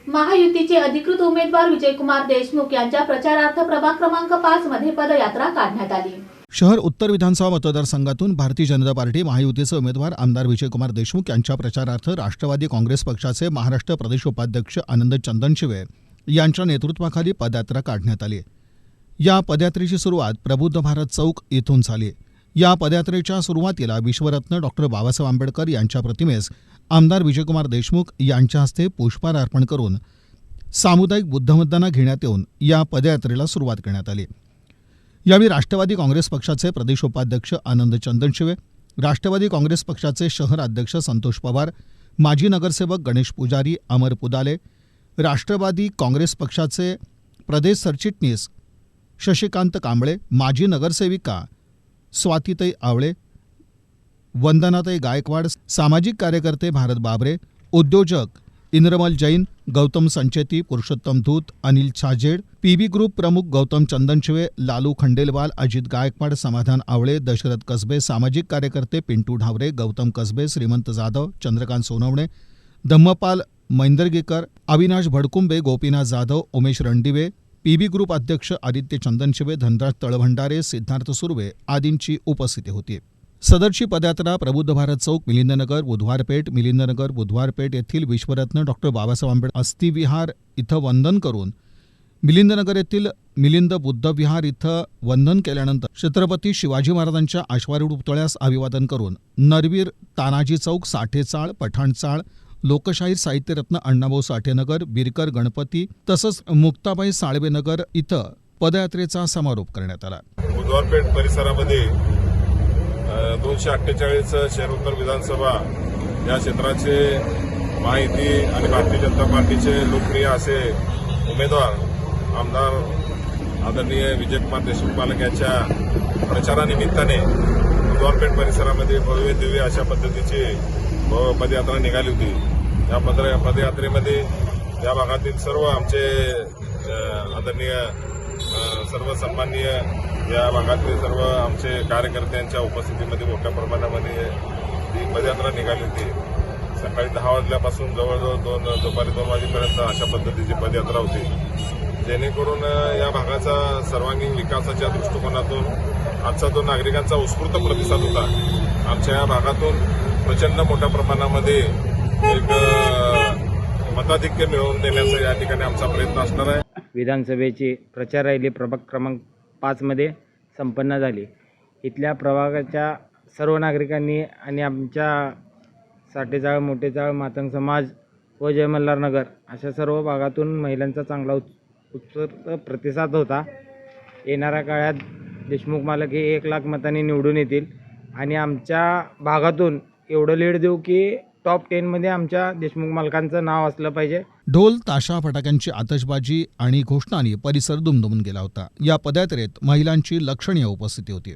महायुतीचे अधिकृत उमेदवार विजयकुमार देशमुख यांच्या प्रचारार्थ प्रभाग क्रमांक 5 मध्ये पदयात्रा काढण्यात आली। शहर उत्तर विधानसभा मतदारसंघातून भारतीय जनता पार्टी महायुतीचे उमेदवार आमदार विजयकुमार देशमुख यांच्या प्रचारार्थ राष्ट्रवादी काँग्रेस पक्षाचे महाराष्ट्र प्रदेश उपाध्यक्ष आनंद चंदनशिवे यांच्या नेतृत्वाखाली पदयात्रा काढण्यात आली। या पदयात्रेची सुरुवात प्रबुद्ध भारत चौक येथून झाली। या पदयात्रेच्या सुरुवातीला विश्वरत्न डॉक्टर बाबासाहेब आंबेडकर यांच्या प्रतिमेस आमदार विजयकुमार देशमुख यांच्या हस्ते पुष्पहार अर्पण करून सामुदायिक बुद्धमतदान घेण्यात येऊन या पदयात्रेला सुरुवात करण्यात आली। यावेळी राष्ट्रवादी काँग्रेस पक्षाचे प्रदेश उपाध्यक्ष आनंद चंदनशिवे, राष्ट्रवादी काँग्रेस पक्षाचे शहर अध्यक्ष संतोष पवार, माजी नगरसेवक गणेश पुजारी, अमर पुदाले, राष्ट्रवादी काँग्रेस पक्षाचे प्रदेश सरचिटणीस शशिकांत कांबळे, माजी नगरसेविका स्वातीताई आवळे, वंदनाताई गायकवाड, सामाजिक कार्यकर्ते भारत बाबरे, उद्योजक इंद्रमल जैन, गौतम संचेती, पुरुषोत्तम धूत, अनिल छाजेड, पीबी ग्रुप प्रमुख गौतम चंदनशिवे, लालू खंडेलवाल, अजित गायकवाड, समाधान आवळे, दशरथ कसबे, सामाजिक कार्यकर्ते पिंटू ढावरे, गौतम कसबे, श्रीमंत जाधव, चंद्रकांत सोनवणे, धम्मपाल मैंदर्गेकर, अविनाश भडकुंबे, गोपीनाथ जाधव, उमेश रणदिवे, पीबी ग्रुप अध्यक्ष आदित्य चंदनशिवे, धनराज तळभंडारे, सिद्धार्थ सुर्वे आदींची उपस्थिती होती। सदरची पदयात्रा प्रबुद्ध भारत चौक, मिलिंदनगर, बुधवारपेठ येथील विश्वरत्न डॉक्टर बाबासाहेब आंबेडकर अस्थिविहार इथं वंदन करून मिलिंदनगर येथील मिलिंद बुद्ध विहार इथं वंदन केल्यानंतर छत्रपती शिवाजी महाराजांच्या अश्वारूढ पुतळ्यास अभिवादन करून नरवीर तानाजी चौक, साठे चाळ, पठाण चाळ, लोकशाहीर साहित्यरत्न अण्णाभाऊ साठे नगर, बिरकर गणपती तसंच मुक्ताबाई साळवे नगर इथं पदयात्रेचा समारोप करण्यात आला। बुधवारपेठ परिसरामध्ये 248 शहर उत्तर विधानसभा या क्षेत्राचे महायुती आणि भारतीय जनता पार्टीचे लोकप्रिय असे उमेदवार आमदार आदरणीय विजयकुमार देशमुख पालक यांच्या प्रचारानिमित्ताने बुधवारपेठ परिसरामध्ये भव्य दिव्य अशा पद्धतीची पदयात्रा निघाली होती। या पदयात्रेमध्ये या भागातील सर्व आमचे आदरणीय सर्व सन्माननीय या भागातले सर्व आमचे कार्यकर्त्यांच्या उपस्थितीमध्ये मोठ्या प्रमाणामध्ये ही पदयात्रा निघाली होती। सकाळी 10 वाजल्यापासून जवळजवळ दुपारी 2 वाजेपर्यंत अशा पद्धतीची पदयात्रा होती, जेणेकरून या भागाचा सर्वांगीण विकासाच्या दृष्टिकोनातून आजचा जो नागरिकांचा उत्स्फूर्त प्रतिसाद होता, आमच्या या भागातून प्रचंड मोठ्या प्रमाणामध्ये एक मताधिक्य मिळवून देण्याचा या ठिकाणी आमचा प्रयत्न असणार आहे। विधानसभेची प्रचार रॅली प्रभाग क्रमांक 5 मध्ये संपन्न झाली। इथल्या प्रभागाच्या सर्व नागरिकांनी आणि आमच्या साठेचाळ, मोठेचाळ, मातंग समाज व जय मल्हार नगर अशा सर्व भागातून महिलांचा चांगला उत्स्फूर्त प्रतिसाद होता। येणाऱ्या काळात देशमुख मालक हे 1 लाख मतांनी निवडून येतील आणि आमच्या भागातून एवढं लीड देऊ की टॉप 10 मध्ये आमच्या देशमुख मालकांचं नाव असलं पाहिजे। ढोल, ताशा, फटाक्यांची आतषबाजी आणि घोषणांनी परिसर दुमदुमून गेला होता। या पदयात्रेत महिलांची लक्षणीय उपस्थिती होती।